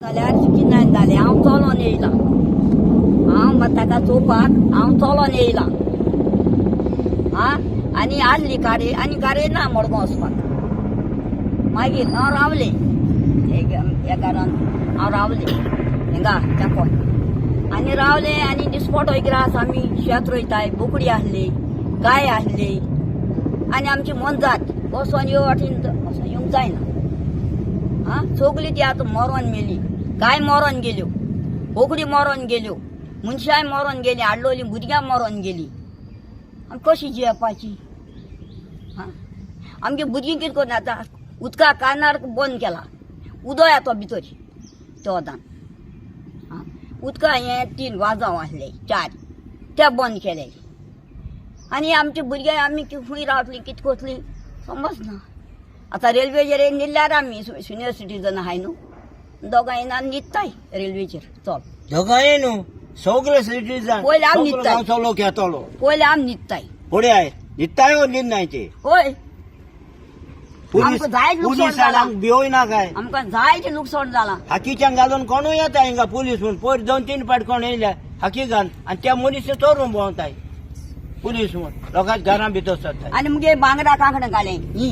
जाल्यार चिनायन जालें हांव चलोन येयलां हांव ताका चोवपाक हांव चलोन येयलां आनी आसली गाडी आनी गाडी ना मडगांव वचपाक मागीर हांव रावलें ह्या घरान हांव रावलें हिंगा तेंकोन आनी रावलें आनी दिसपटो ग्रास आमी शेत रोयताय बोकडी आसली गाय आसली आनी आमची मनजात वचोन ह्यो वाटेन वचोन येवंक जायना सगळी ती आतां मरोन मेली गाय मरोन गेल्यो बोकडी मरोन गेल्यो मनशाय मरोन गेली हाडलोली भुरग्यां मरोन गेली आमी कशी जियेवपाची आमगे भुरगीं कितें करून आतां उदका कानार बंद केला उदो येतो भितर त्या वदान उदका हें 3 वाजांव आसले 4 ते बंद केले आनी आमचे भुरगे आमी खंय रावतली कितें करतली समजना आतां रेल्वेचेर निल्ल्यार आमी सिनियर सिटीजन आहाय न्हू दोगांय ना न्हिदताय रेल्वेचेर चल दोगांय न्हू सगळे सिटीजन पयलीं आमी न्हिदताय चलो घेतलो पयलीं आमी न्हिदताय फुडें आय न्हिदताय ओ न्हिदनाय ते होय आमकां जायत लुकसाण जालां भिवूय ना काय आमकां जायत लुकसाण जालां हाकीच्यान घालून कोणूय येता हिंगा पुलीस म्हणून पयर 2-3 फावट कोण येयल्या हाकी घाल आनी त्या मनीस चोरून भोंवताय पुलीस म्हणून लोकांच्या घरां भितर सरताय आनी मुगे बांगडा कांकणां घालें ही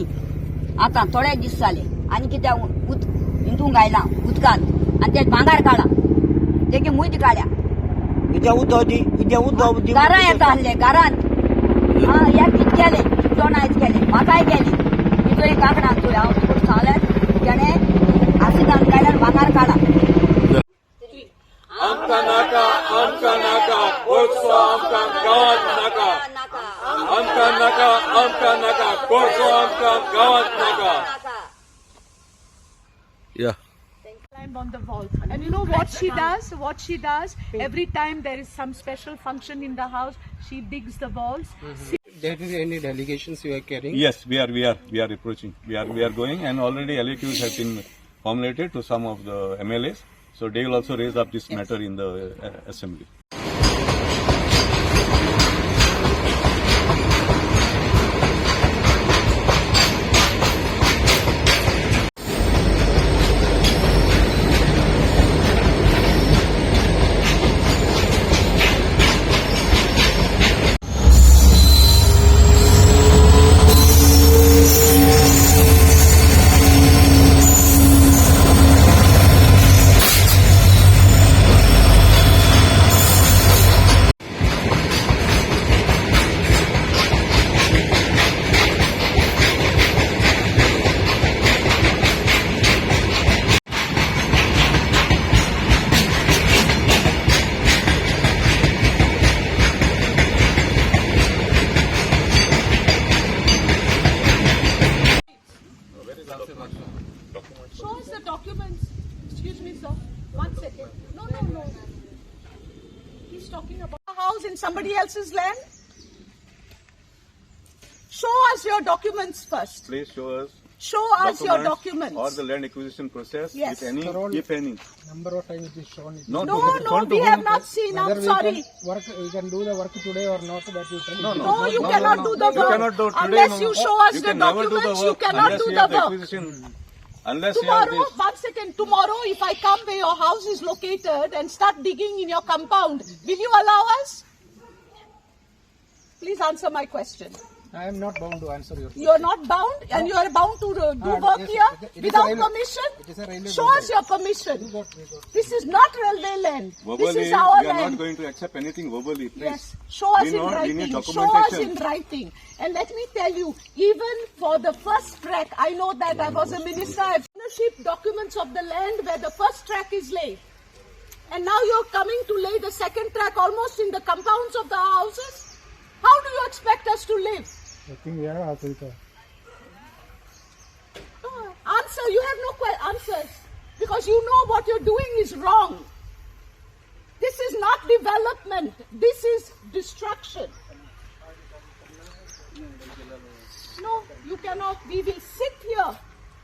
आतां थोडे दीस जाले आनी कित्याक हितून घायलां उदकांत आनी ते भांगार काडा तेगे मुयत काड्या कित्या उदो दी कित्या उदो दी घरां येता आसले घरांत एक कितें केलें दोन आयज केलें म्हाकाय केली तुवें कांकणां तुवें हांव तुका सांगलें तेणें आसिकान काडल्यार भांगार काडा आमकां नाका आमकां नाका पोरसो आमकां गांवांत नाका आमकां नाका आमकां नाका पोरसो आमकां गांवांत नाका या Climb on the wall. And you know what she does? What she does? Every time there is some special function in the house, she digs the walls. There is any delegations you are carrying? Yes, we are approaching. We are going, and already LAQs have been formulated to some of the MLAs. So they will also raise up this matter in the assembly. Show us the documents. Excuse me, sir. 1 second. No. He's talking about a house in somebody else's land. Show us your documents first. Please show us. Show us your documents. Or the land acquisition process, Yes. if any, if any. Number of times it is shown. No, we have not seen. I'm sorry. We can do the work today or not. That you tell. No, you cannot do the work. You cannot do today. Unless you show us You the can never do the documents, work you cannot unless do you the have work. acquisition. Unless you have Tomorrow, this. 1 second, tomorrow if I come where your house is located and start digging in your compound, will you allow us? Please answer my question. I am not bound to answer your question. You are not bound and you are bound to do work yes, here it is without a railway- permission? it is a railway Show us your permission. This is not railway land. Verbally, This is our we are land. not going to accept anything verbally, please. Yes, show us We in need writing. Show us documentation. in writing. And let me tell you, even for the first track, I know that I was a minister. I have ownership documents of the land where the first track is laid. And now you're coming to lay the second track almost in the compounds of the houses. How do you expect us to live? I think we are Africa. Answer. You have no answers because you know what you're doing is wrong. This is not development. This is destruction. No, you cannot. We will sit here.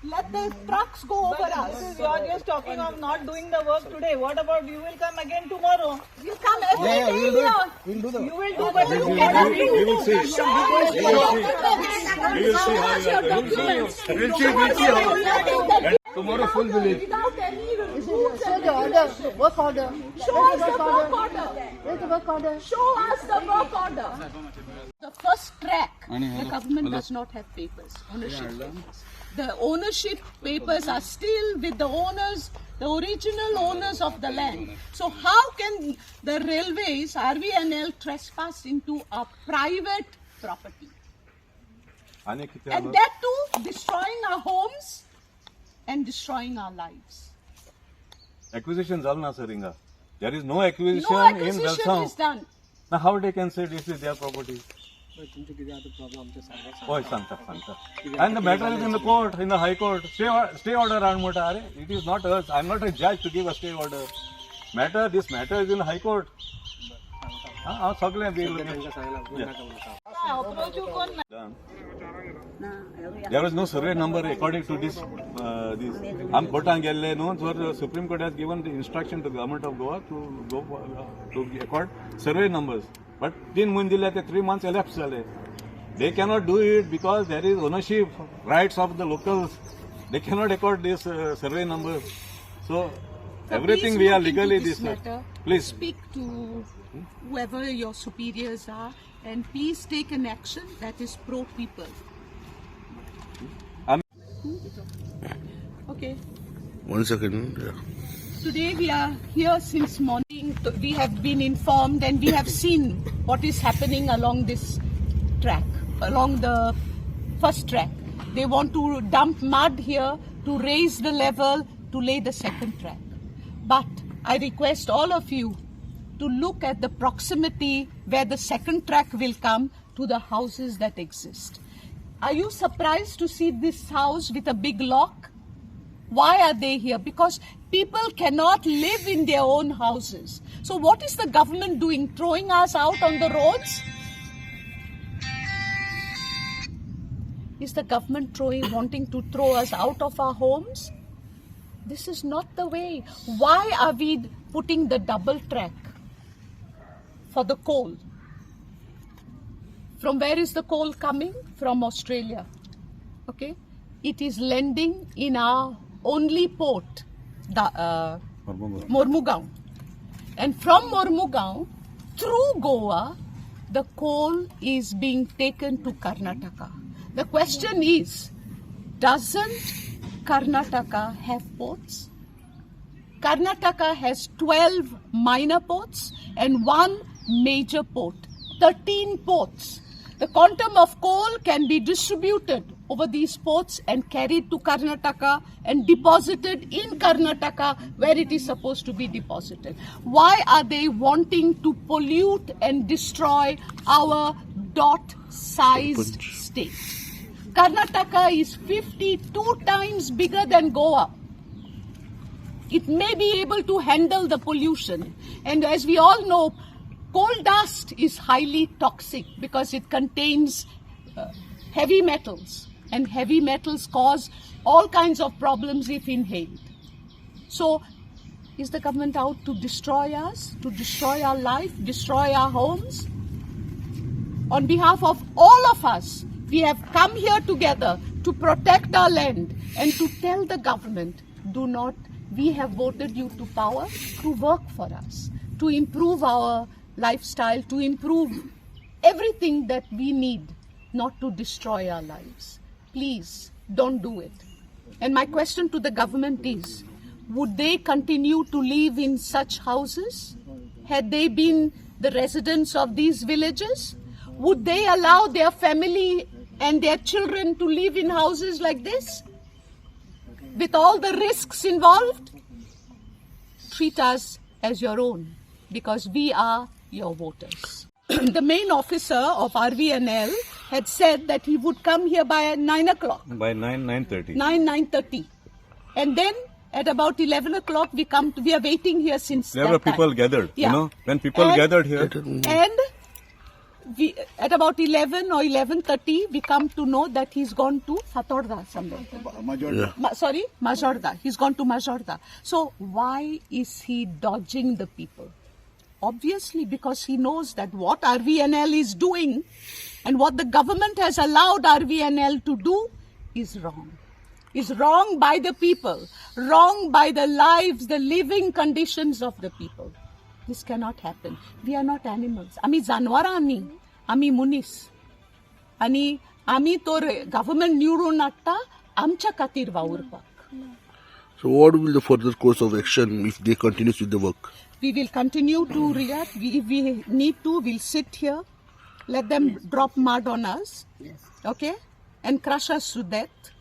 Let the trucks go over us. You are just talking of not doing the work today. What about you will come again tomorrow? We'll come every day here. We'll do the. You will do, but you We cannot will do. see. Show us your documents. Show us your documents. We'll see how you are. Tomorrow full village. Without any rules and the order, work order. Show us the work order. Where's the work order? Show us the work order. The first track, the government does not have papers, ownership papers. The ownership papers are still with the owners, the original owners of the land. So how can the railways, RVNL, trespass into a private property? And that too, destroying our homes and destroying our lives. Acquisition zalna sir inga. There is no acquisition, No acquisition in Velsao. is done. Now how they can say this is their property? Oh, Santa. And the matter is in the court, in the High Court. Stay order on Motare. It is not us. I am not a judge to give a stay order. This matter is in the High Court. There was no survey number according to this. I'm Kotan Gelle. No, the Supreme Court has given the instruction to the government of Goa to go to accord survey numbers. But 3 months elapsed. They cannot do it because there is ownership rights of the locals. They cannot accord this survey numbers. So everything we are legally this matter. Please Speak to whoever your superiors are and please take an action that is pro people. Okay. 1 second. Yeah. Today we are here since morning. We have been informed and we have seen what is happening along this track, along the first track. They want to dump mud here to raise the level to lay the second track. But I request all of you to look at the proximity where the second track will come to the houses that exist. Are you surprised to see this house with a big lock? Why are they here? Because people cannot live in their own houses. So what is the government doing? Throwing us out on the roads? Is the government wanting to throw us out of our homes? This is not the way. Why are we putting the double track for the coal? From where is the coal coming? From Australia. Okay? It is landing in our only port, Mormugaon. And from Mormugaon, through Goa, the coal is being taken to Karnataka. The question is, doesn't Karnataka have ports? Karnataka has 12 minor ports and 1 major port, 13 ports. The quantum of coal can be distributed over these ports and carried to Karnataka and deposited in Karnataka where it is supposed to be deposited. Why are they wanting to pollute and destroy our dot-sized state? Karnataka is 52 times bigger than Goa. It may be able to handle the pollution. And as we all know, coal dust is highly toxic because it contains heavy metals. And heavy metals cause all kinds of problems if inhaled. So, is the government out to destroy us, to destroy our life, destroy our homes? On behalf of all of us, we have come here together to protect our land and to tell the government, we have voted you to power to work for us, to improve our lifestyle, to improve everything that we need, not to destroy our lives. Please, don't do it. And my question to the government is, would they continue to live in such houses? Had they been the residents of these villages? Would they allow their family and their children to live in houses like this? With all the risks involved? Treat us as your own, because we are your voters. The main officer of RVNL had said that he would come here by 9 o'clock. by 9:30. 9:30. And then at about 11 o'clock we are waiting here since There that were people time. gathered. Yeah. You know, when people gathered here. And at about 11 or 11:30 we come to know that he's gone to Fatorda somewhere. Majorda. He's gone to Majorda. So why is he dodging the people? Obviously because he knows that what RVNL is doing and what the government has allowed RVNL to do is wrong. is wrong by the people, wrong by the lives, the living conditions of the people. This cannot happen. We are not animals. आम्ही जानवरां आम्ही मुनीस. आणि आम्ही तो government निवडून हाडटा आमच्या खातीर वावुरपाक. So what will the further course of action if they continue with the work? We will continue to react. If we need to, we'll sit here, let them drop mud on us, okay, and crush us to death.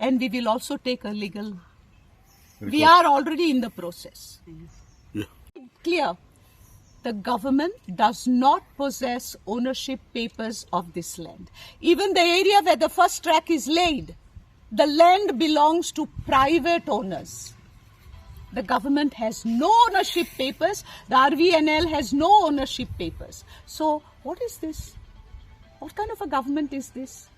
And we will also take a legal. We are already in the process. Yeah. Clear. The government does not possess ownership papers of this land. Even the area where the first track is laid, the land belongs to private owners. The government has no ownership papers. The RVNL has no ownership papers. So, what is this? What kind of a government is this?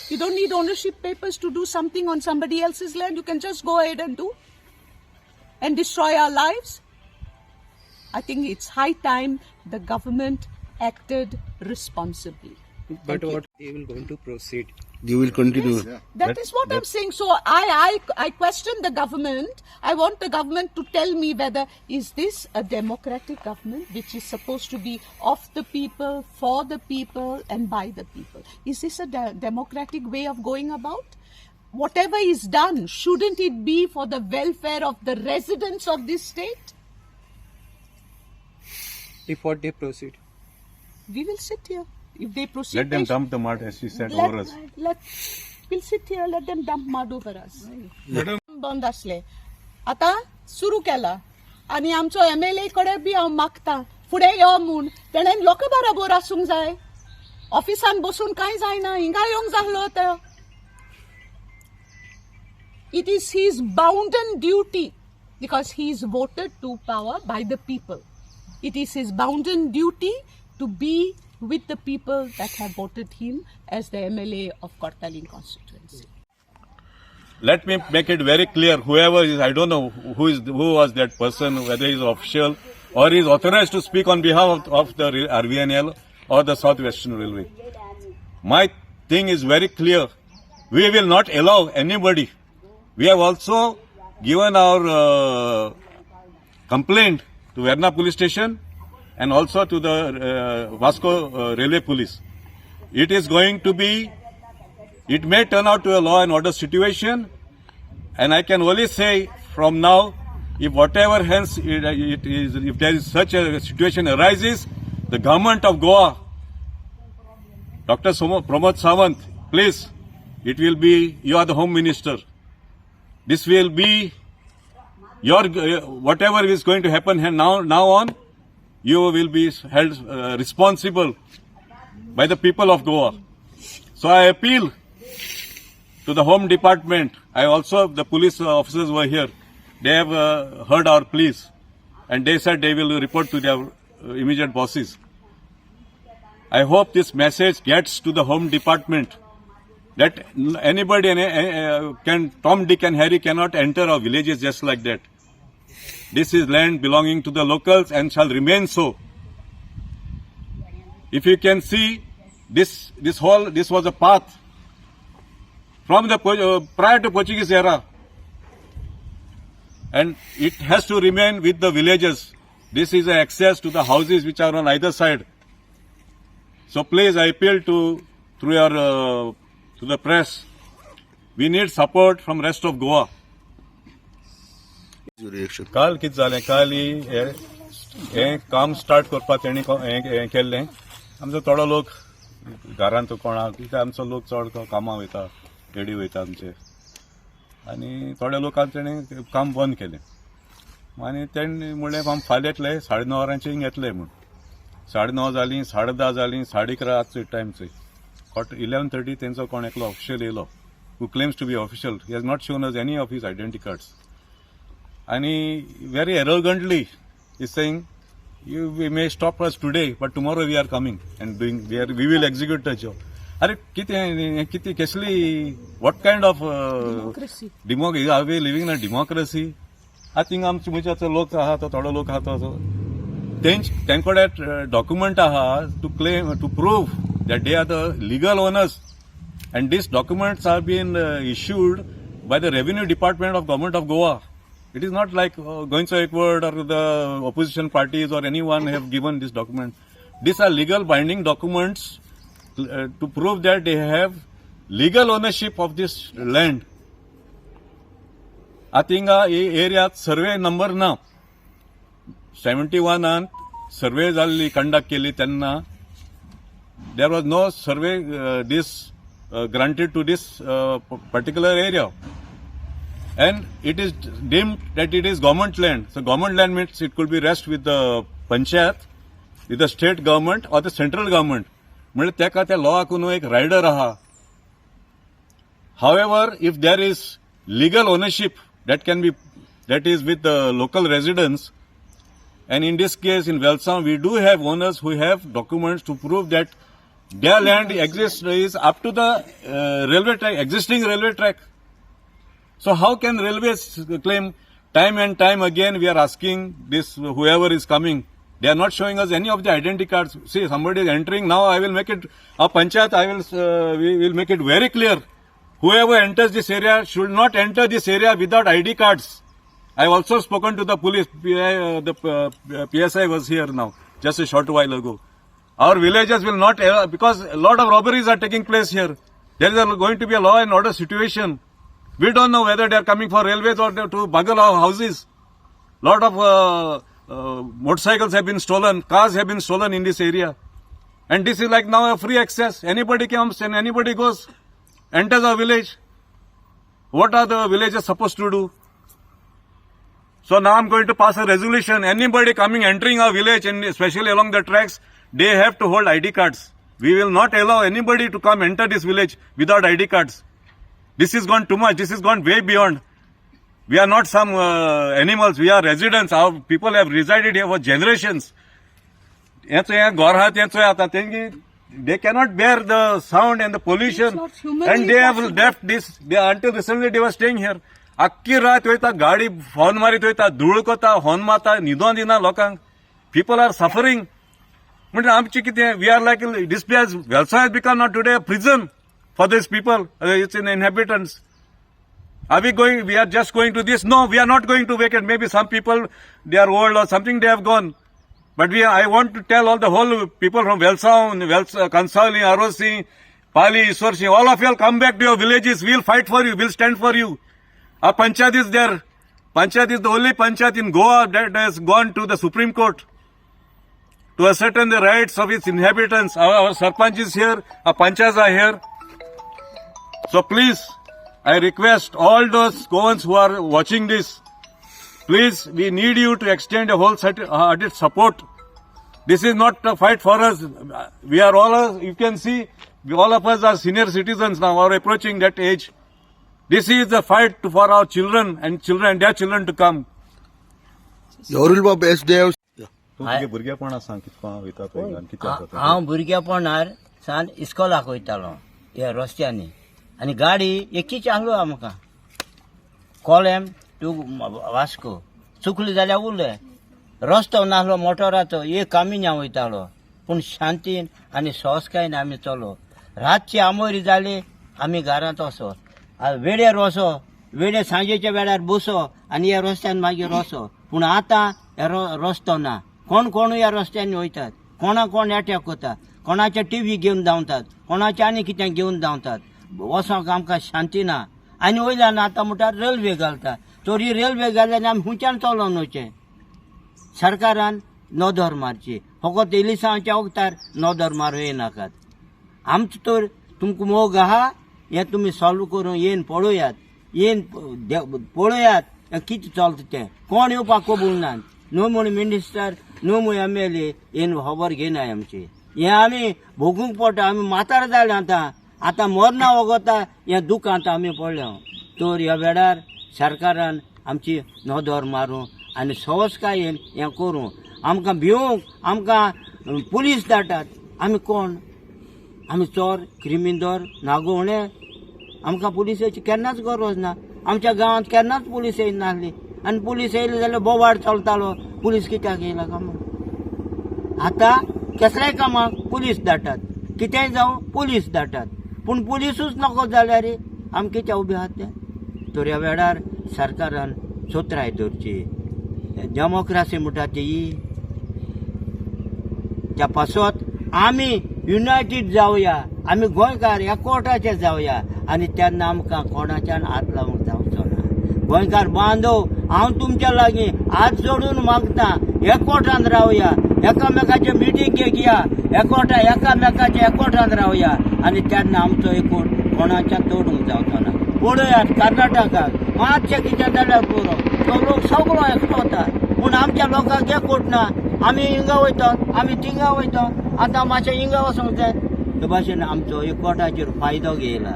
You don't need ownership papers to do something on somebody else's land. You can just go ahead and do and destroy our lives. I think it's high time the government acted responsibly. But what they will going to proceed? They will continue. That is what I'm saying. So I question the government. I want the government to tell me whether is this a democratic government which is supposed to be of the people, for the people and by the people. Is this a democratic way of going about? Whatever is done, shouldn't it be for the welfare of the residents of this state? If what they proceed? We will sit here. If they proceed, Let them dump the mud, as she said, over us. We'll sit here, let them dump mud over us. बंद असले आता सुरू केला आणि आमचो MLA कडे B हांव मागता फुडें यो म्हूण तेणें लोक बरोबर आसूंक जाय ऑफिसान बसून कांय जायना हिंगा येवंक जाहलो तो It is his bounden duty because he is voted to power by the people. It is his bounden duty to be with the people that have voted him as the MLA of Kortaling constituency. Let me make it very clear, whoever is, I don't know who was that person, whether he is official or he is authorized to speak on behalf of the RVNL or the South Western Railway. My thing is very clear. We will not allow anybody. We have also given our complaint to Verna police station and also to the Vasco railway police. It is going to be, it may turn out to a law and order situation, and I can only say from now, if whatever hence it is, if there is such a situation arises, the government of Goa, Dr. Pramod Sawant, please, it will be, you are the Home Minister. This will be your, whatever is going to happen now on, you will be held responsible by the people of Goa. So I appeal to the Home Department. The police officers were here. They have heard our pleas and they said they will report to their immediate bosses. I hope this message gets to the Home Department that anybody Tom, Dick and Harry cannot enter our villages just like that. This is land belonging to the locals and shall remain so. If you can see, this was a path from the prior to Portuguese era, and it has to remain with the villages. This is access to the houses which are on either side. So please, I appeal to the press. We need support from rest of Goa. Your reaction? काल कितें जालें काल हें काम start करपाक तेणी हें केल्लें आमचो थोडो लोक घरांत कोणाक कित्याक आमचो लोक चड कामां वयता रेडी वयता आमचे आनी थोड्या लोकांक तेणें काम बंद केलें आनी तेणी म्हणलें आमी फाल्यां येतले 9:30 वरांचेर येतले म्हूण 9:30 जालीं 10:30 जालीं 11:30 आजचो टायम चोय 11:30 तेंचो कोण एकलो ऑफिशियल येयलो who claims to be official. He has not shown us any of his identity cards. And he very arrogantly is saying, we may stop us today, but tomorrow we are coming and we will execute the job. What kind of Democracy. Are we living in a democracy? I think document to claim, to prove that they are the legal owners and these documents are being issued by the Revenue Department of Government of Goa. It is not like going backward or the opposition parties or anyone have given this document. These are legal binding documents to prove that they have legal ownership of this land. Atinga area survey number na 71 and survey zalli conduct keli त्यांना. There was no survey granted to this particular area. And it is deemed that it is government land. So government land means it could be rest with the panchayat, with the state government or the central government. म्हणजे तेका त्या लॉकून एक rider आहा. However, if there is legal ownership that is with the local residents, and in this case in Velsao we do have owners who have documents to prove that their land exists is up to the railway track, existing railway track. So how can railways claim time and time again? We are asking this, whoever is coming, they are not showing us any of the identity cards. See, somebody is entering now. I will make it a panchayat. We will make it very clear. Whoever enters this area should not enter this area without ID cards. I have also spoken to the police. The PSI was here now, just a short while ago. Our villagers will not, because a lot of robberies are taking place here. There is going to be a law and order situation. We don't know whether they are coming for railways or to buggle our houses. Lot of motorcycles have been stolen, cars have been stolen in this area. And this is like now a free access. Anybody comes and anybody goes, enters our village. What are the villagers supposed to do? So now I'm going to pass a resolution. Anybody coming, entering our village, and especially along the tracks, they have to hold ID cards. We will not allow anybody to come enter this village without ID cards. This has gone too much. This has gone way beyond. We are not some animals. We are residents. Our people have resided here for generations. They cannot bear the sound and the pollution. And they have left this. Until recently they were staying here. Akki raat hoita, gaadi horn marit hoita, dhul kota, horn mata, nidon dina lokang. People are suffering. We are like, this place, Velsao has become not today a prison for these people, its inhabitants. Are we are just going to this? No, we are not going to vacate. Maybe some people, they are old or something, they have gone. But I want to tell all the whole people from Velsao, Kansali, Arosi, Pali, Iswarsi, all of you will come back to your villages. We will fight for you. We will stand for you. Our panchayat is there. Panchayat is the only panchayat in Goa that has gone to the Supreme Court to ascertain the rights of its inhabitants. Our sarpanch is here. Our panchayats are here. So please, I request all those Goans who are watching this, please, we need you to extend a wholehearted support. This is not a fight for us. We are all, you can see, all of us are senior citizens now, are approaching that age. This is the fight for our children and their children to come. Yorulba best day. तुझे भुरगेपणा सांग कितको वयता थंय आनी कितें जाता हांव भुरगेपणार सान इस्कॉलाक वयतालो ह्या रस्त्यांनी आनी गाडी एकीच आहलो आमकां कोलेम टू वास्को चुकली जाल्यार उरलें रस्तो नासलो मोटराचो एक कामिन्या वयतालो पूण शांतीन आनी सोसकायन आमी चलो रातची आमोरी जाली आमी घरांत वसो वेळेर वसो वेळेर सांजेच्या वेळार बसो आनी ह्या रस्त्यान मागीर वसो पूण आतां रस्तो ना कोण ह्या रस्त्यांनी वयतात कोण अटॅक कोतात कोणाचे टीव्ही घेवन धांवतात कोणाचे आनी कितें घेवन धांवतात वसोंक आमकां शांती ना आनी वयल्यान आतां म्हणटा रेल्वे घालता तर ही रेल्वे घाल्ल्यान आमी हुंच्यान चलोन वचचें सरकारान नदर मारची फकत इलिसांच्या वखदार नदर मारूं येनाकात आमचो तर तुमकां मोग आहा हें तुमी सॉल्व करून येवन पळयात कितें चलता तें कोण येवपाक कबूल नात नो म्हूण मिनिस्टर नो म्हूण MLA येवन खबर घेनाय आमची हें आमी भोगूंक पडटा आमी म्हातार जाले आतां मरना वगता हें दूख आतां आमी पडल्या तर ह्या वेळार सरकारान आमची नदर मारूं आनी संस्कायेन हें करूं आमकां भिवूंक आमकां पुलीस धाडटात आमी कोण आमी चोर क्रिमिनल नागोवणे आमकां पुलिसेची केन्नाच गरज ना आमच्या गांवांत केन्नाच पुलीस येयनासली आनी पुलीस येयली जाल्यार बोवाड चलतालो पुलीस कित्याक येयला कामाक आतां कसल्याय कामाक पुलीस धाडटात कितेंय जावं पुलीस धाडटात पूण पुलिसूच नको जाल्यार आमी कित्याक उबे आहात ते तर ह्या वेळार सरकारान सोत्राय धरची डेमोक्रेसी म्हणटा ती त्या पासत आमी युनायटेड जावया आमी गोंयकार एकवटाचे जावया आनी तेन्ना आमकां कोणाच्यान हात लावंक जावचो ना गोंयकार बांदव हांव तुमच्या लागीं हात जोडून मागता एकवटान रावया एकामेकाचे मिटींग घेया एकामेकाचे एकवटान रावया आनी तेन्ना आमचो एकवट कोणाच्या तोडूंक जावचो ना पळयात कर्नाटकाक मातशें कितें जाल्यार पुरो तो लोक सगळो एकटो वता पूण आमच्या लोकांक एकवट ना आमी हिंगा वयतात आमी थिंगा वयतात आतां मातशें हिंगा वचोंक जाय ते भाशेन आमचो एकवटाचेर फायदो घेयला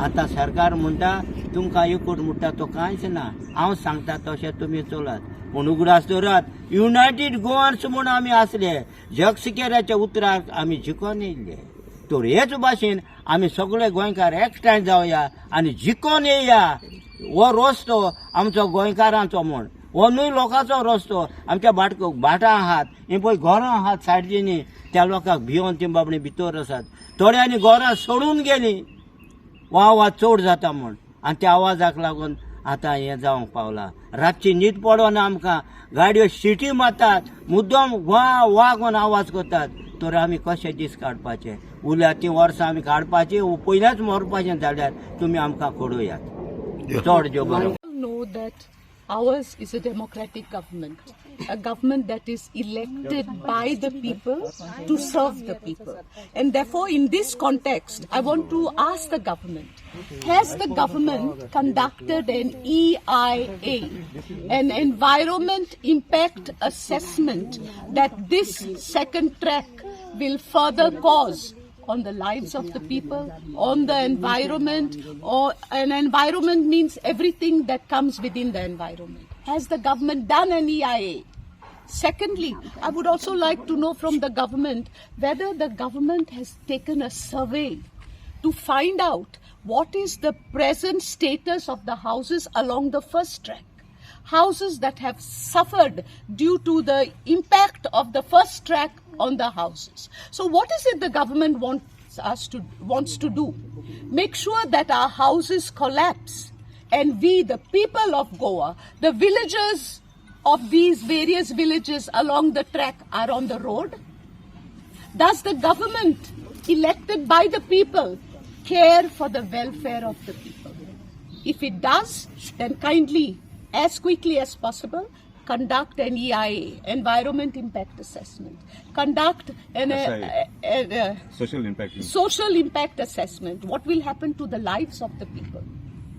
आतां सरकार म्हणटा तुमकां एकवट म्हणटा तो कांयच ना हांव सांगता तशें तुमी चलात पूण उगडास धरात युनायटेड गोवन्स म्हूण आमी आसले जगसिकेराच्या उतराक आमी जिखोन येयले तर हेच भाशेन आमी सगळे गोंयकार एकठांय जावया आनी जिखोन येया हो रस्तो आमचो गोंयकारांचो म्हूण हो न्हय लोकांचो रस्तो आमच्या भाटां आहात हे पळय घरां आहात सायडीनी त्या लोकांक भिवून ती बाबडी भितर आसात थोड्यांनी घरां सोडून गेलीं हो आवाज चड जाता म्हूण आनी त्या आवाजाक लागून आतां हें जावंक पावलां रातची न्हीद पडना आमकां गाडयो सिटी मारतात मुद्दम वा वा कोन आवाज करतात तर आमी कशे दीस काडपाचे उरल्या ती वर्सां आमी काडपाची पयल्याच मरपाचें जाल्यार तुमी आमकां कळयात चड ज्यो बरो know that ours is a democratic government, a government that is elected by the people to serve the people. And therefore, in this context, I want to ask the government, has the government conducted an EIA, an environment impact assessment that this second track will further cause on the lives of the people, on the environment, or an environment means everything that comes within the environment. Has the government done an EIA? Secondly, I would also like to know from the government whether the government has taken a survey to find out what is the present status of the houses along the first track. Houses that have suffered due to the impact of the first track on the houses. So what is it the government wants to do? Make sure that our houses collapse and we, the people of Goa, the villagers of these various villages along the track are on the road? Does the government elected by the people care for the welfare of the people? If it does, then kindly, as quickly as possible, conduct an EIA, Environment Impact Assessment. Conduct an social impact assessment. What will happen to the lives of the people?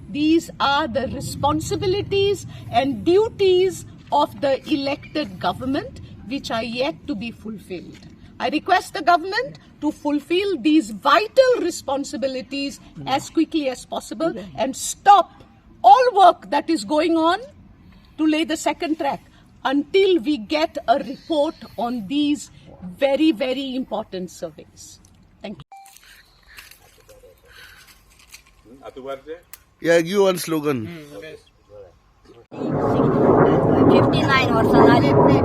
These are the responsibilities and duties of the elected government which are yet to be fulfilled. I request the government to fulfill these vital responsibilities as quickly as possible and stop all work that is going on to lay the second track until we get a report on these very, very important surveys. Thank you. Yeah, give one slogan. 59 वर्सां जालीं ते